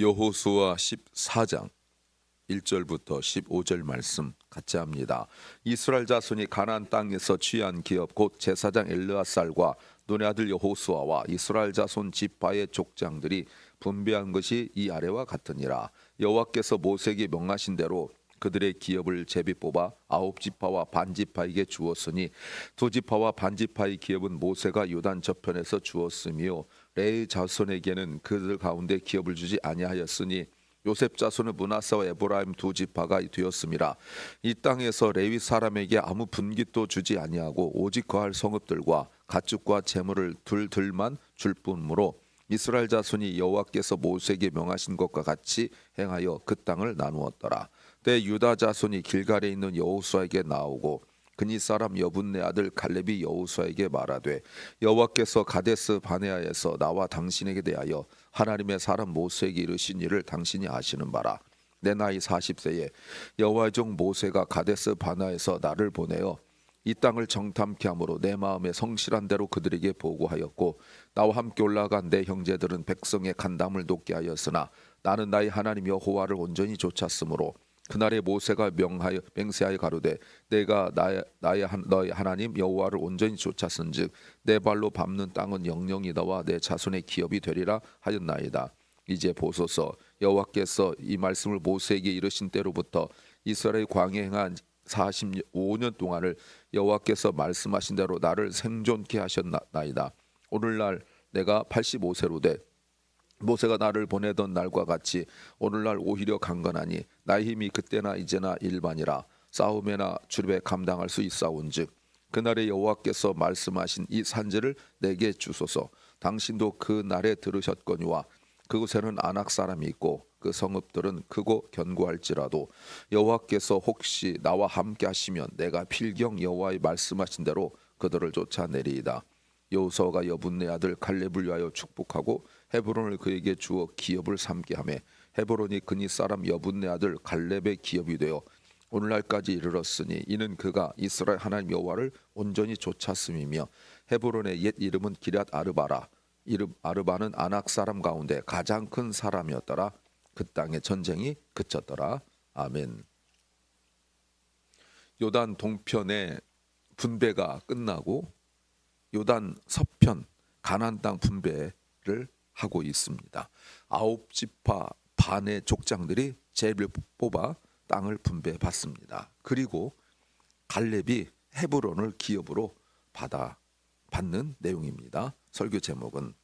여호수아 14장 1절부터 15절 말씀 같이 합니다. 이스라엘 자손이 가나안 땅에서 취한 기업 곧 제사장 엘르아살과 눈의 아들 여호수아와 이스라엘 자손 지파의 족장들이 분배한 것이 이 아래와 같으니라. 여호와께서 모세에게 명하신 대로 그들의 기업을 제비 뽑아 9지파와 반지파에게 주었으니 2지파와 반지파의 기업은 모세가 요단 저편에서 주었으며 레위 자손에게는 그들 가운데 기업을 주지 아니하였으니 요셉 자손은 므낫세와 에브라임 2지파가 되었음이라. 이 땅에서 레위 사람에게 아무 분깃도 주지 아니하고 오직 거할 성읍들과 가축과 재물을 둘들만 줄 뿐이므로 이스라엘 자손이 여호와께서 모세에게 명하신 것과 같이 행하여 그 땅을 나누었더라. 때 유다 자손이 길갈에 있는 여호수아에게 나오고 그니 사람 여분네 아들 갈렙이 여호수아에게 말하되 여호와께서 가데스 바네아에서 나와 당신에게 대하여 하나님의 사람 모세에게 이르신 일을 당신이 아시는 바라. 내 나이 40세에 여호와의 종 모세가 가데스 바네아에서 나를 보내어 이 땅을 정탐케 함으로 내 마음에 성실한 대로 그들에게 보고하였고 나와 함께 올라간 내 형제들은 백성의 간담을 돕게 하였으나 나는 나의 하나님 여호와를 온전히 좇았으므로 그날에 모세가 맹세하여 가로되 내가 너의 하나님 여호와를 온전히 좇았은즉 내 발로 밟는 땅은 영영이 너와 내 자손의 기업이 되리라 하였나이다. 이제 보소서 여호와께서 이 말씀을 모세에게 이르신 때로부터 이스라엘 광야에 행한 45년 동안을 여호와께서 말씀하신 대로 나를 생존케 하셨나이다. 오늘날 내가 85세로 돼 모세가 나를 보내던 날과 같이 오늘날 오히려 강건하니 나의 힘이 그때나 이제나 일반이라 싸움에나 주립에 감당할 수 있사온즉 그날에 여호와께서 말씀하신 이 산지를 내게 주소서. 당신도 그 날에 들으셨거니와 그곳에는 아낙 사람이 있고 그 성읍들은 크고 견고할지라도 여호와께서 혹시 나와 함께 하시면 내가 필경 여호와의 말씀하신 대로 그들을 쫓아내리이다. 여호수아가 여분네 아들 갈렙을 위하여 축복하고 헤브론을 그에게 주어 기업을 삼게 하며 헤브론이 그니 사람 여분네 아들 갈렙의 기업이 되어 오늘날까지 이르렀으니 이는 그가 이스라엘 하나님 여호와를 온전히 좇았음이며 헤브론의 옛 이름은 기럇 아르바라. 아르바는 아낙 사람 가운데 가장 큰 사람이었더라. 그 땅의 전쟁이 그쳤더라. 아멘. 요단 동편의 분배가 끝나고 요단 서편 가나안 땅 분배를 하고 있습니다. 9지파 반의 족장들이 제비를 뽑아 땅을 분배받습니다. 그리고 갈렙이 헤브론을 기업으로 받는 내용입니다. 설교 제목은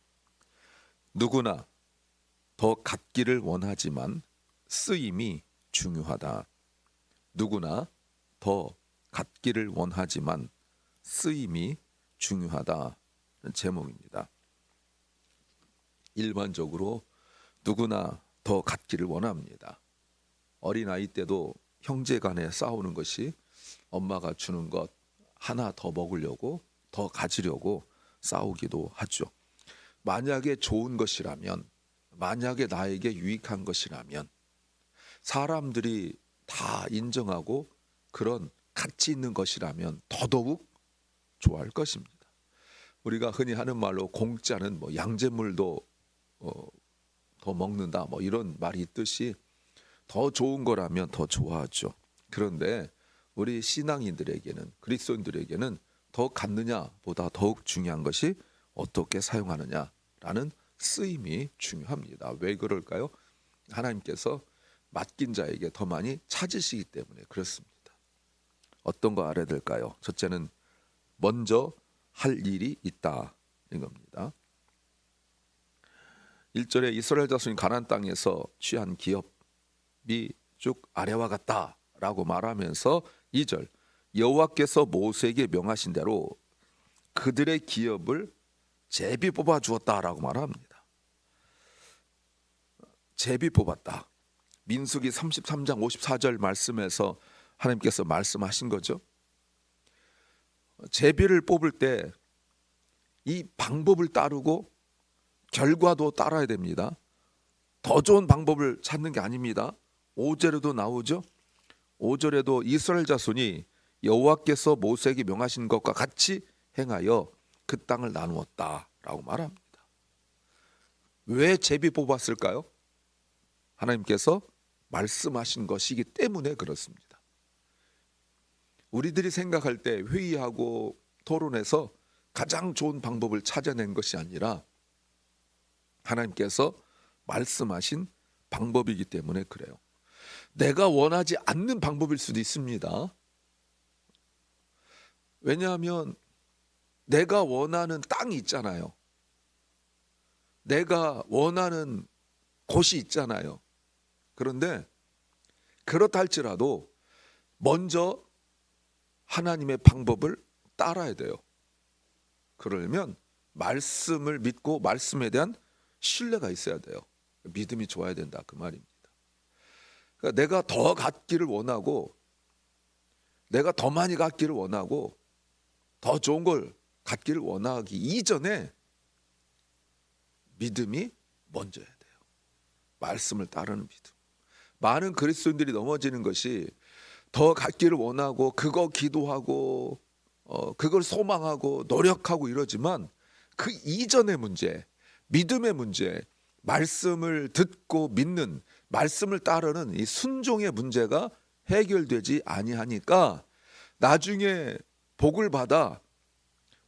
누구나 더 갖기를 원하지만 쓰임이 중요하다. 누구나 더 갖기를 원하지만 쓰임이 중요하다. 제목입니다. 일반적으로 누구나 더 갖기를 원합니다. 어린아이 때도 형제 간에 싸우는 것이 엄마가 주는 것 하나 더 먹으려고 더 가지려고 싸우기도 하죠. 만약에 좋은 것이라면, 만약에 나에게 유익한 것이라면 사람들이 다 인정하고 그런 가치 있는 것이라면 더더욱 좋아할 것입니다. 우리가 흔히 하는 말로 공짜는 양잿물도 더 먹는다 이런 말이 있듯이 더 좋은 거라면 더 좋아하죠. 그런데 우리 신앙인들에게는, 그리스도인들에게는 더 갖느냐보다 더욱 중요한 것이 어떻게 사용하느냐라는 쓰임이 중요합니다. 왜 그럴까요? 하나님께서 맡긴 자에게 더 많이 찾으시기 때문에 그렇습니다. 어떤 거 알아야 될까요? 첫째는 먼저 할 일이 있다는 겁니다. 1절에 이스라엘 자손이 가나안 땅에서 취한 기업이 쭉 아래와 같다라고 말하면서 2절 여호와께서 모세에게 명하신 대로 그들의 기업을 제비 뽑아 주었다라고 말합니다. 제비 뽑았다. 민수기 33장 54절 말씀에서 하나님께서 말씀하신 거죠. 제비를 뽑을 때 이 방법을 따르고 결과도 따라야 됩니다. 더 좋은 방법을 찾는 게 아닙니다. 5절에도 나오죠. 5절에도 이스라엘 자손이 여호와께서 모세에게 명하신 것과 같이 행하여 그 땅을 나누었다라고 말합니다. 왜 제비 뽑았을까요? 하나님께서 말씀하신 것이기 때문에 그렇습니다. 우리들이 생각할 때 회의하고 토론해서 가장 좋은 방법을 찾아낸 것이 아니라 하나님께서 말씀하신 방법이기 때문에 그래요. 내가 원하지 않는 방법일 수도 있습니다. 왜냐하면 내가 원하는 땅이 있잖아요. 내가 원하는 곳이 있잖아요. 그런데 그렇다 할지라도 먼저 하나님의 방법을 따라야 돼요. 그러려면 말씀을 믿고 말씀에 대한 신뢰가 있어야 돼요. 믿음이 좋아야 된다 그 말입니다. 그러니까 내가 더 갖기를 원하고 내가 더 많이 갖기를 원하고 더 좋은 걸 갖기를 원하기 이전에 믿음이 먼저야 돼요. 말씀을 따르는 믿음. 많은 그리스도인들이 넘어지는 것이 더 갖기를 원하고 그거 기도하고 그걸 소망하고 노력하고 이러지만 그 이전의 문제, 믿음의 문제, 말씀을 듣고 믿는, 말씀을 따르는 이 순종의 문제가 해결되지 아니하니까 나중에 복을 받아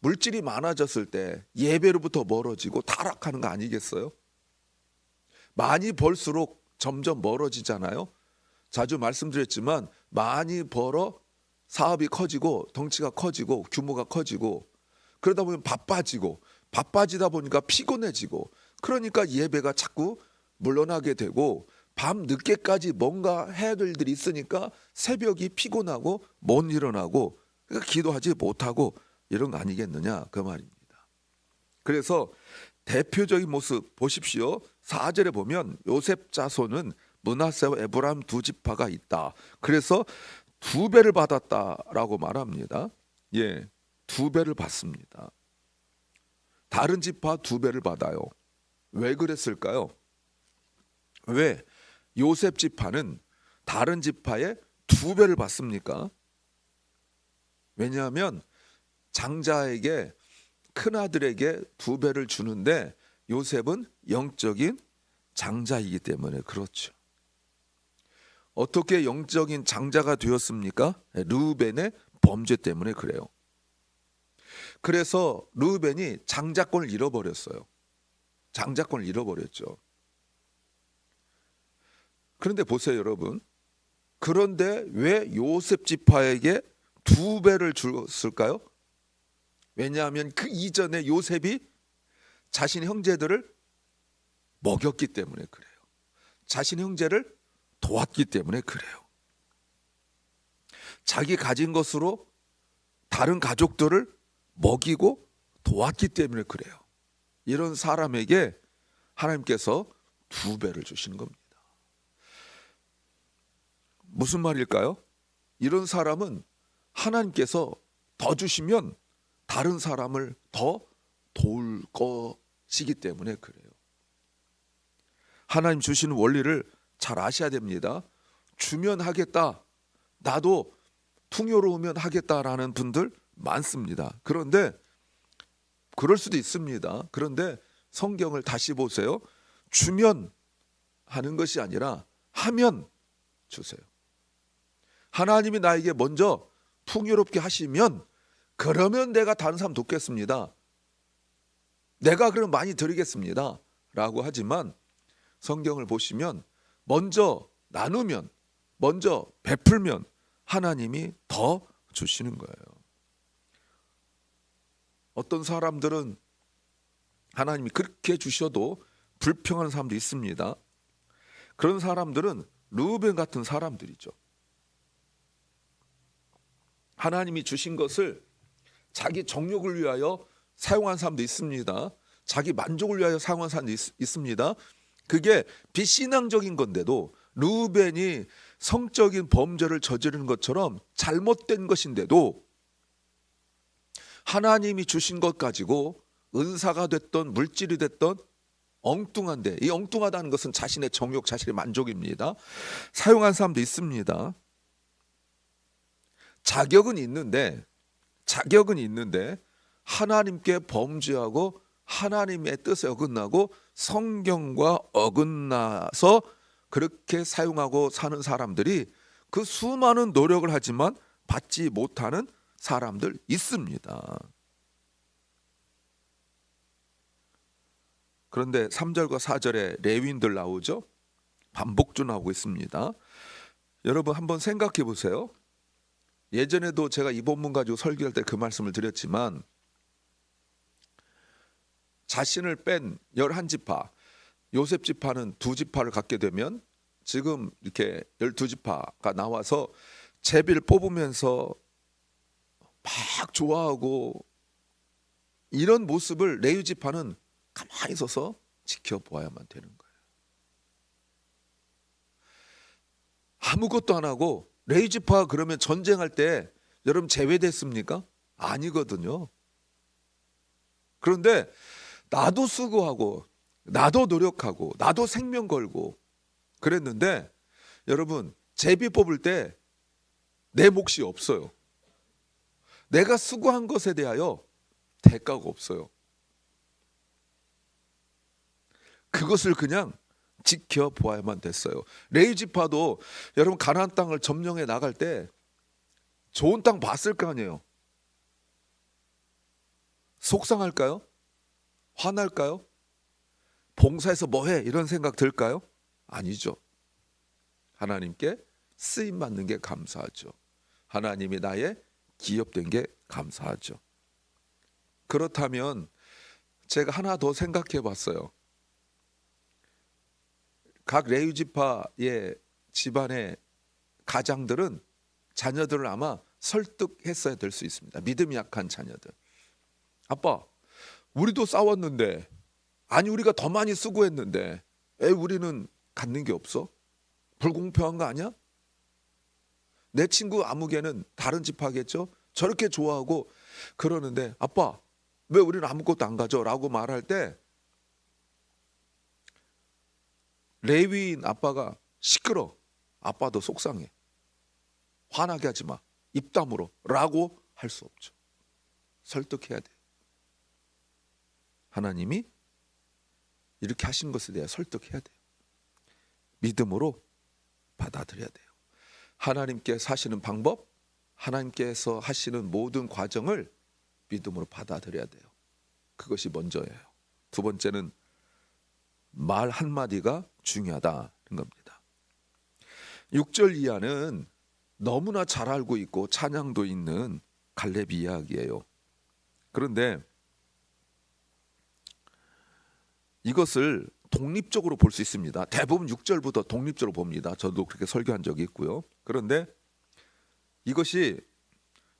물질이 많아졌을 때 예배로부터 멀어지고 타락하는 거 아니겠어요? 많이 벌수록 점점 멀어지잖아요. 자주 말씀드렸지만 많이 벌어 사업이 커지고 덩치가 커지고 규모가 커지고 그러다 보면 바빠지다 보니까 피곤해지고 그러니까 예배가 자꾸 물러나게 되고 밤 늦게까지 뭔가 해야 될 일들이 있으니까 새벽이 피곤하고 못 일어나고 그러니까 기도하지 못하고 이런 거 아니겠느냐 그 말입니다. 그래서 대표적인 모습 보십시오. 4절에 보면 요셉 자손은 므낫세와 에브라임 두 지파가 있다. 그래서 2배를 받았다라고 말합니다. 예, 2배를 받습니다. 다른 지파 2배를 받아요. 왜 그랬을까요? 왜 요셉 지파는 다른 지파의 2배를 받습니까? 왜냐하면 장자에게 큰아들에게 2배를 주는데 요셉은 영적인 장자이기 때문에 그렇죠. 어떻게 영적인 장자가 되었습니까? 르우벤의 범죄 때문에 그래요. 그래서 르우벤이 장자권을 잃어버렸어요. 장자권을 잃어버렸죠. 그런데 보세요 여러분. 그런데 왜 요셉 지파에게 2배를 줬을까요? 왜냐하면 그 이전에 요셉이 자신의 형제들을 먹였기 때문에 그래요. 자신의 형제를 도왔기 때문에 그래요. 자기 가진 것으로 다른 가족들을 먹이고 도왔기 때문에 그래요. 이런 사람에게 하나님께서 2배를 주시는 겁니다. 무슨 말일까요? 이런 사람은 하나님께서 더 주시면 다른 사람을 더 도울 것이기 때문에 그래요. 하나님 주시는 원리를 잘 아셔야 됩니다. 주면 하겠다, 나도 풍요로우면 하겠다라는 분들 많습니다. 그런데 그럴 수도 있습니다. 그런데 성경을 다시 보세요. 주면 하는 것이 아니라 하면 주세요. 하나님이 나에게 먼저 풍요롭게 하시면 그러면 내가 다른 사람 돕겠습니다. 내가 그럼 많이 드리겠습니다. 라고 하지만 성경을 보시면 먼저 나누면, 먼저 베풀면 하나님이 더 주시는 거예요. 어떤 사람들은 하나님이 그렇게 주셔도 불평하는 사람도 있습니다. 그런 사람들은 르우벤 같은 사람들이죠. 하나님이 주신 것을 자기 정욕을 위하여 사용한 사람도 있습니다. 자기 만족을 위하여 사용한 사람도 있습니다. 그게 비신앙적인 건데도 르우벤이 성적인 범죄를 저지르는 것처럼 잘못된 것인데도 하나님이 주신 것 가지고 은사가 됐던 물질이 됐던 엉뚱한데, 이 엉뚱하다는 것은 자신의 정욕, 자신의 만족입니다. 사용한 사람도 있습니다. 자격은 있는데 하나님께 범죄하고 하나님의 뜻에 어긋나고 성경과 어긋나서 그렇게 사용하고 사는 사람들이 그 수많은 노력을 하지만 받지 못하는 사람들 있습니다. 그런데 3절과 4절에 레위인들 나오죠. 반복주 나오고 있습니다. 여러분 한번 생각해 보세요. 예전에도 제가 이 본문 가지고 설교할 때 그 말씀을 드렸지만, 자신을 뺀 11지파, 요셉 지파는 2지파를 갖게 되면 지금 이렇게 12지파가 나와서 제비를 뽑으면서 막 좋아하고, 이런 모습을 레위 지파는 가만히 서서 지켜보아야만 되는 거예요. 아무것도 안 하고 레위 지파 그러면 전쟁할 때 여러분 제외됐습니까? 아니거든요. 그런데 나도 수고하고 나도 노력하고 나도 생명 걸고 그랬는데, 여러분 제비 뽑을 때 내 몫이 없어요. 내가 수고한 것에 대하여 대가가 없어요. 그것을 그냥 지켜보아야만 됐어요. 레위 지파도 여러분 가나안 땅을 점령해 나갈 때 좋은 땅 봤을 거 아니에요. 속상할까요? 화날까요? 봉사해서 뭐해? 이런 생각 들까요? 아니죠. 하나님께 쓰임 받는 게 감사하죠. 하나님이 나의 기업된 게 감사하죠. 그렇다면 제가 하나 더 생각해 봤어요. 각 레위 지파의 집안의 가장들은 자녀들을 아마 설득했어야 될 수 있습니다. 믿음이 약한 자녀들. 아빠, 우리도 싸웠는데, 아니 우리가 더 많이 수고했는데 왜 우리는 갖는 게 없어? 불공평한 거 아니야? 내 친구 아무개는 다른 지파겠죠? 저렇게 좋아하고 그러는데 아빠, 왜 우리는 아무것도 안 가져? 라고 말할 때 레위인 아빠가 시끄러, 아빠도 속상해, 화나게 하지 마, 입 다물어 라고 할 수 없죠. 설득해야 돼요. 하나님이 이렇게 하신 것에 대해 설득해야 돼요. 믿음으로 받아들여야 돼요. 하나님께 사시는 방법, 하나님께서 하시는 모든 과정을 믿음으로 받아들여야 돼요. 그것이 먼저예요. 두 번째는 말 한마디가 중요하다는 겁니다. 6절 이하는 너무나 잘 알고 있고 찬양도 있는 갈렙 이야기예요. 그런데 이것을 독립적으로 볼 수 있습니다. 대부분 6절부터 독립적으로 봅니다. 저도 그렇게 설교한 적이 있고요. 그런데 이것이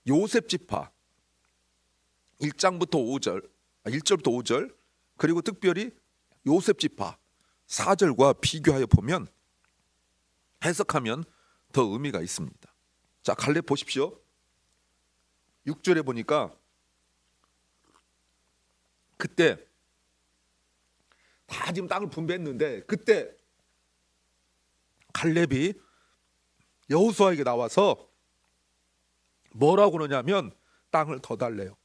요셉 지파 1장부터 5절, 1절부터 5절, 그리고 특별히 요셉 지파 4절과 비교하여 보면, 해석하면 더 의미가 있습니다. 자, 갈렙 보십시오. 6절에 보니까 그때 다 지금 땅을 분배했는데, 그때 갈렙이 여호수아에게 나와서 뭐라고 그러냐면 땅을 더 달래요.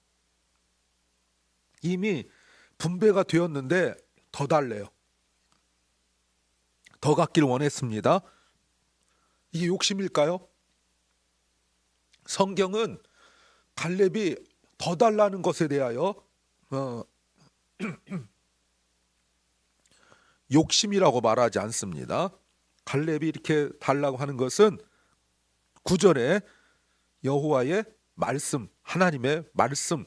이미 분배가 되었는데 더 달래요. 더 갖기를 원했습니다. 이게 욕심일까요? 성경은 갈렙이 더 달라는 것에 대하여 욕심이라고 말하지 않습니다. 갈렙이 이렇게 달라고 하는 것은 9절에 여호와의 말씀, 하나님의 말씀,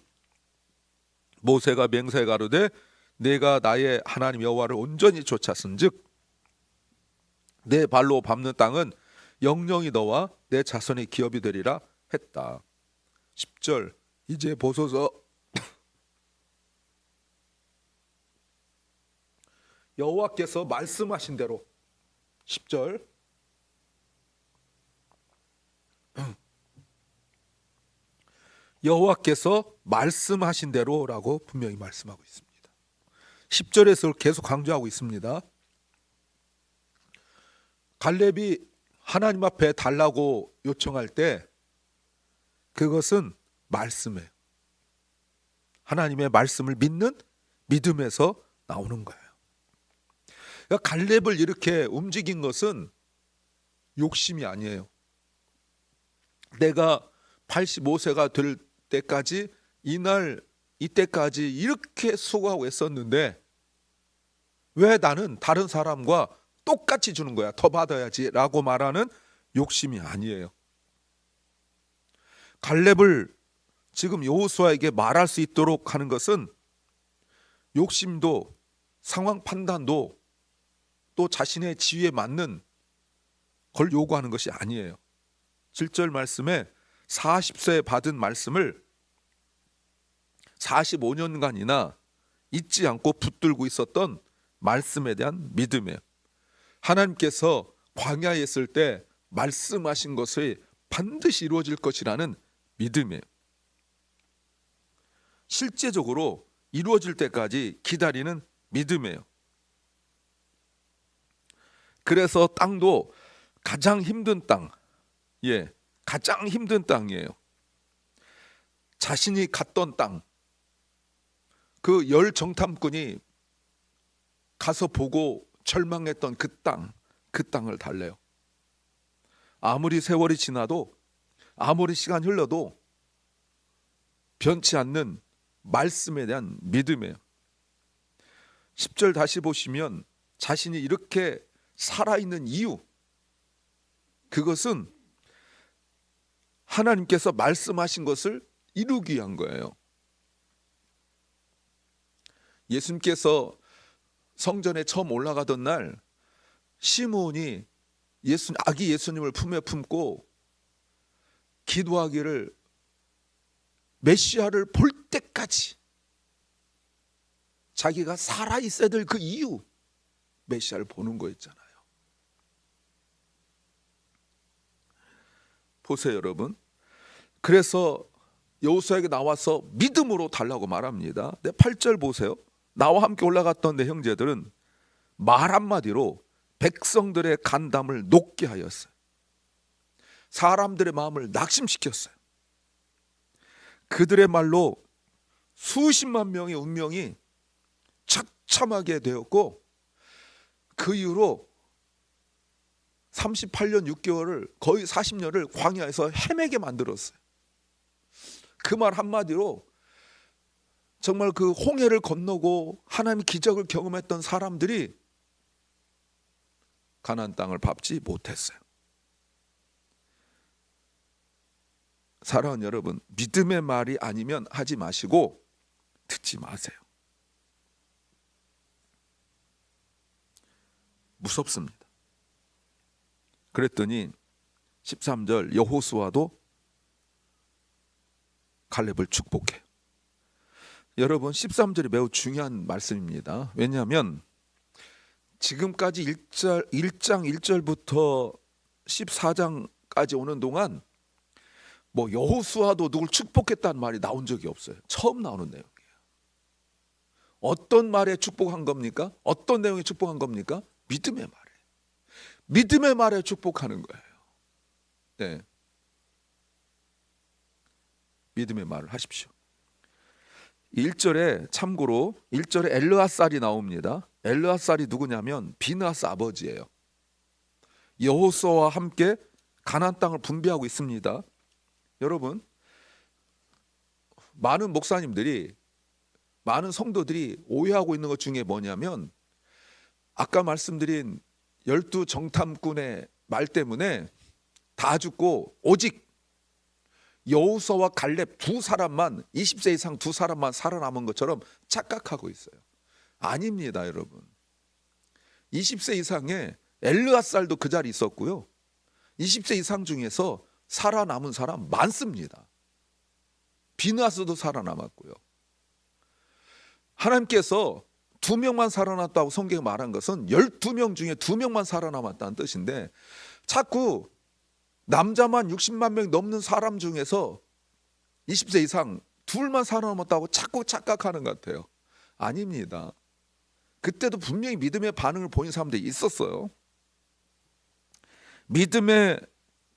모세가 맹세하여 가로되 내가 나의 하나님 여호와를 온전히 쫓았은즉 내 발로 밟는 땅은 영영이 너와 내 자손의 기업이 되리라 했다. 10절 이제 보소서 여호와께서 말씀하신 대로, 10절 여호와께서 말씀하신 대로라고 분명히 말씀하고 있습니다. 10절에서 계속 강조하고 있습니다. 갈렙이 하나님 앞에 달라고 요청할 때 그것은 말씀이에요. 하나님의 말씀을 믿는 믿음에서 나오는 거예요. 그러니까 갈렙을 이렇게 움직인 것은 욕심이 아니에요. 내가 85세가 될 때까지 이때까지 이렇게 수고하고 애썼는데 왜 나는 다른 사람과 똑같이 주는 거야? 더 받아야지 라고 말하는 욕심이 아니에요. 갈렙을 지금 여호수아에게 말할 수 있도록 하는 것은 욕심도 상황 판단도 또 자신의 지위에 맞는 걸 요구하는 것이 아니에요. 7절 말씀에 40세에 받은 말씀을 45년간이나 잊지 않고 붙들고 있었던 말씀에 대한 믿음이에요. 하나님께서 광야에 있을 때 말씀하신 것이 반드시 이루어질 것이라는 믿음이에요. 실제적으로 이루어질 때까지 기다리는 믿음이에요. 그래서 땅도 가장 힘든 땅, 가장 힘든 땅이에요. 자신이 갔던 땅, 그 열 정탐꾼이 가서 보고 절망했던 그 땅을 달래요. 아무리 세월이 지나도 아무리 시간 흘러도 변치 않는 말씀에 대한 믿음이에요. 10절 다시 보시면 자신이 이렇게 살아있는 이유, 그것은 하나님께서 말씀하신 것을 이루기 위한 거예요. 예수님께서 성전에 처음 올라가던 날 시므온이 아기 예수님을 품에 품고 기도하기를 메시아를 볼 때까지 자기가 살아있어야 될 그 이유, 메시아를 보는 거였잖아요. 보세요 여러분. 그래서 여호수아에게 나와서 믿음으로 달라고 말합니다. 8절 보세요. 나와 함께 올라갔던 내 형제들은 말 한마디로 백성들의 간담을 녹게 하였어요. 사람들의 마음을 낙심시켰어요. 그들의 말로 수십만 명의 운명이 처참하게 되었고 그 이후로 38년 6개월을 거의 40년을 광야에서 헤매게 만들었어요. 그 말 한마디로 정말 그 홍해를 건너고 하나님의 기적을 경험했던 사람들이 가나안 땅을 밟지 못했어요. 사랑하는 여러분, 믿음의 말이 아니면 하지 마시고 듣지 마세요. 무섭습니다. 그랬더니 13절 여호수아도 갈렙을 축복해요. 여러분 13절이 매우 중요한 말씀입니다. 왜냐하면 지금까지 1장 1절부터 14장까지 오는 동안 뭐 여호수아도 누굴 축복했다는 말이 나온 적이 없어요. 처음 나오는 내용이에요. 어떤 말에 축복한 겁니까? 어떤 내용에 축복한 겁니까? 믿음의 말에. 믿음의 말에 축복하는 거예요. 네. 믿음의 말을 하십시오. 1절에 참고로 1절에 엘르아살이 나옵니다. 엘르아살이 누구냐면 비느하스 아버지예요. 여호수아와 함께 가나안 땅을 분배하고 있습니다. 여러분, 많은 목사님들이, 많은 성도들이 오해하고 있는 것 중에 뭐냐면 아까 말씀드린 12 정탐꾼의 말 때문에 다 죽고 오직 여호수아와 갈렙 두 사람만, 20세 이상 두 사람만 살아남은 것처럼 착각하고 있어요. 아닙니다 여러분. 20세 이상의 엘르아살도 그 자리에 있었고요, 20세 이상 중에서 살아남은 사람 많습니다. 비느하스도 살아남았고요. 하나님께서 2명만 살아났다고 성경에 말한 것은 12명 중에 2명만 살아남았다는 뜻인데 자꾸 남자만 60만 명 넘는 사람 중에서 20세 이상 둘만 살아남았다고 자꾸 착각하는 것 같아요. 아닙니다. 그때도 분명히 믿음의 반응을 보인 사람들이 있었어요. 믿음의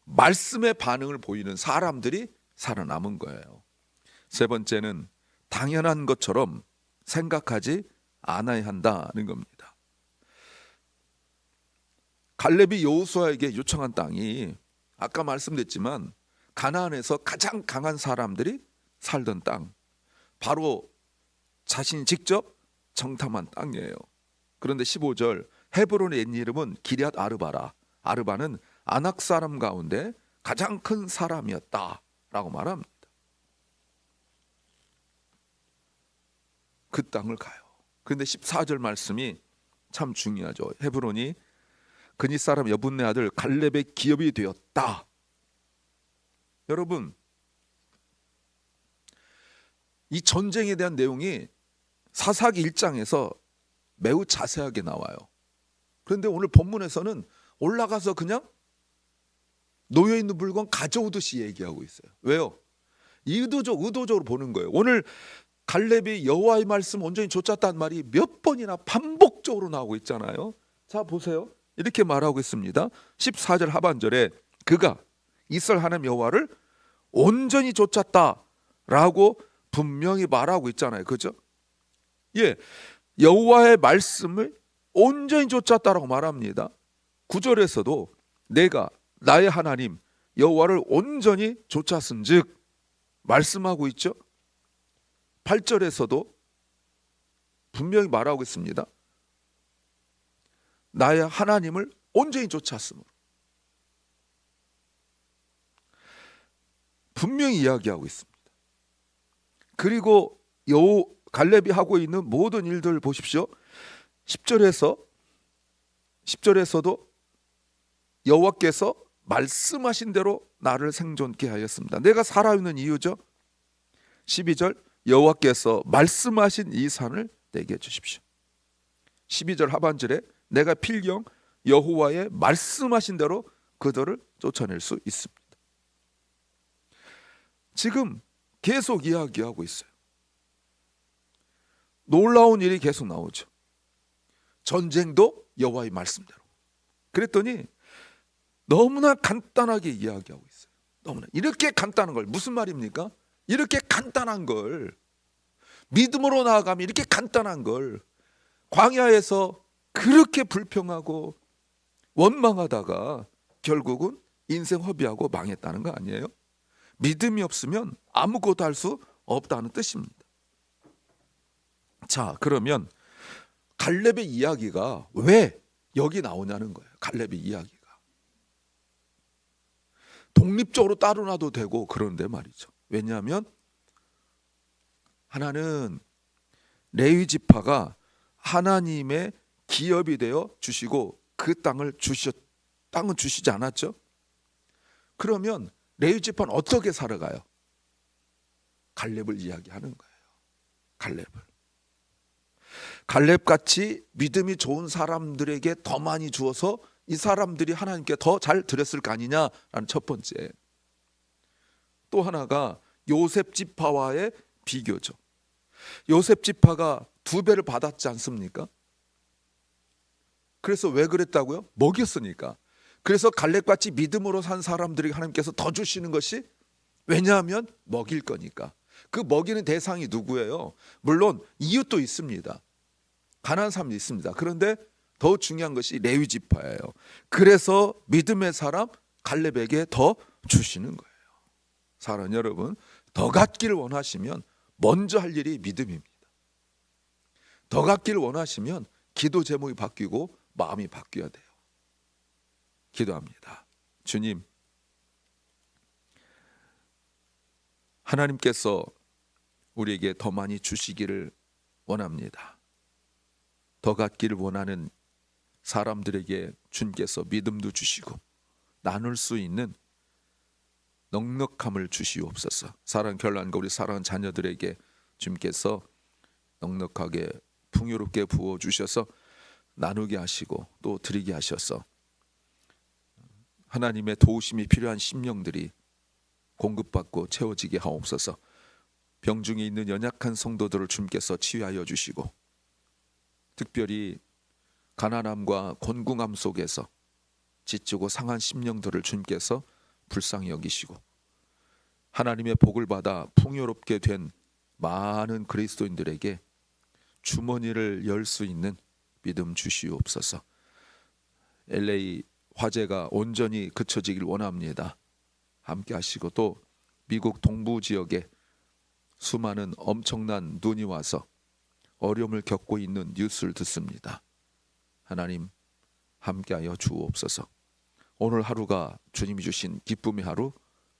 말씀의 반응을 보이는 사람들이 살아남은 거예요. 세 번째는 당연한 것처럼 생각하지 않아야 한다는 겁니다. 갈렙이 여호수아에게 요청한 땅이 아까 말씀드렸지만 가나안에서 가장 강한 사람들이 살던 땅, 바로 자신이 직접 정탐한 땅이에요. 그런데 15절, 헤브론의 옛 이름은 기럇 아르바라. 아르바는 아낙 사람 가운데 가장 큰 사람이었다라고 말합니다. 그 땅을 가요. 그런데 14절 말씀이 참 중요하죠. 헤브론이 그니 사람 여분네 아들 갈렙의 기업이 되었다. 여러분, 이 전쟁에 대한 내용이 사사기 1장에서 매우 자세하게 나와요. 그런데 오늘 본문에서는 올라가서 그냥 놓여있는 물건 가져오듯이 얘기하고 있어요. 왜요? 의도적으로 보는 거예요. 오늘 갈렙이 여호와의 말씀 온전히 좇았다는 말이 몇 번이나 반복적으로 나오고 있잖아요. 자, 보세요. 이렇게 말하고 있습니다. 14절 하반절에 그가 이스라엘 하나님 여호와를 온전히 좇았다라고 분명히 말하고 있잖아요. 그죠? 예, 여호와의 말씀을 온전히 좇았다라고 말합니다. 9절에서도 내가 나의 하나님 여호와를 온전히 좇았은즉 말씀하고 있죠. 8절에서도 분명히 말하고 있습니다. 나의 하나님을 온전히 좇았으므로 분명히 이야기하고 있습니다. 그리고 갈렙이 하고 있는 모든 일들 보십시오. 10절에서도 여호와께서 말씀하신 대로 나를 생존케 하였습니다. 내가 살아있는 이유죠. 12절 여호와께서 말씀하신 이 산을 내게 주십시오. 12절 하반절에 내가 필경 여호와의 말씀하신 대로 그들을 쫓아낼 수 있습니다. 지금 계속 이야기하고 있어요. 놀라운 일이 계속 나오죠. 전쟁도 여호와의 말씀대로. 그랬더니 너무나 간단하게 이야기하고 있어요. 너무나 이렇게 간단한 걸, 무슨 말입니까? 이렇게 간단한 걸, 믿음으로 나아가면 이렇게 간단한 걸 광야에서 그렇게 불평하고 원망하다가 결국은 인생 허비하고 망했다는 거 아니에요? 믿음이 없으면 아무것도 할 수 없다는 뜻입니다. 자, 그러면 갈렙의 이야기가 왜 여기 나오냐는 거예요. 갈렙의 이야기가 독립적으로 따로 놔도 되고 그런데 말이죠. 왜냐하면 하나는 레위 지파가 하나님의 기업이 되어 주시고 그 땅은 주시지 않았죠. 그러면 레위 지파는 어떻게 살아가요? 갈렙을 이야기하는 거예요. 갈렙같이 믿음이 좋은 사람들에게 더 많이 주어서 이 사람들이 하나님께 더 잘 드렸을 거 아니냐라는 첫 번째. 또 하나가 요셉 지파와의 비교죠. 요셉 지파가 2배를 받았지 않습니까? 그래서 왜 그랬다고요? 먹였으니까. 그래서 갈렙같이 믿음으로 산 사람들에게 하나님께서 더 주시는 것이, 왜냐하면 먹일 거니까. 그 먹이는 대상이 누구예요? 물론 이웃도 있습니다. 가난한 사람도 있습니다. 그런데 더 중요한 것이 레위 지파예요. 그래서 믿음의 사람 갈렙에게 더 주시는 거예요. 사랑하는 여러분, 더 갖기를 원하시면 먼저 할 일이 믿음입니다. 더 갖기를 원하시면 기도 제목이 바뀌고 마음이 바뀌어야 돼요. 기도합니다. 주님, 하나님께서 우리에게 더 많이 주시기를 원합니다. 더 갖기를 원하는 사람들에게 주님께서 믿음도 주시고 나눌 수 있는 넉넉함을 주시옵소서. 사랑 결혼과 우리 사랑하는 자녀들에게 주님께서 넉넉하게 풍요롭게 부어 주셔서 나누게 하시고 또 드리게 하셔서 하나님의 도우심이 필요한 심령들이 공급받고 채워지게 하옵소서. 병중에 있는 연약한 성도들을 주님께서 치유하여 주시고 특별히 가난함과 곤궁함 속에서 지치고 상한 심령들을 주님께서 불쌍히 여기시고 하나님의 복을 받아 풍요롭게 된 많은 그리스도인들에게 주머니를 열 수 있는 믿음 주시옵소서. LA 화재가 온전히 그쳐지길 원합니다. 함께 하시고 또 미국 동부 지역에 수많은 엄청난 눈이 와서 어려움을 겪고 있는 뉴스를 듣습니다. 하나님 함께하여 주옵소서. 오늘 하루가 주님이 주신 기쁨의 하루,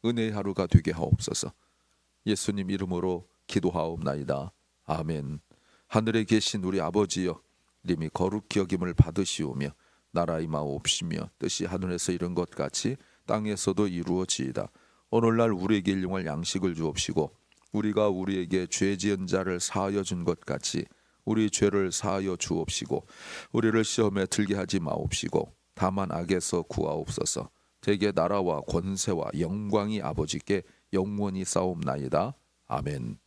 은혜의 하루가 되게 하옵소서. 예수님 이름으로 기도하옵나이다. 아멘. 하늘에 계신 우리 아버지여, 이름이 거룩히 여김을 받으시오며 나라 임하옵시며 뜻이 하늘에서 이룬 것 같이 땅에서도 이루어지이다. 오늘날 우리에게 일용할 양식을 주옵시고 우리가 우리에게 죄 지은 자를 사하여 준 것 같이 우리 죄를 사하여 주옵시고 우리를 시험에 들게 하지 마옵시고 다만 악에서 구하옵소서. 대개 나라와 권세와 영광이 아버지께 영원히 싸움나이다. 아멘.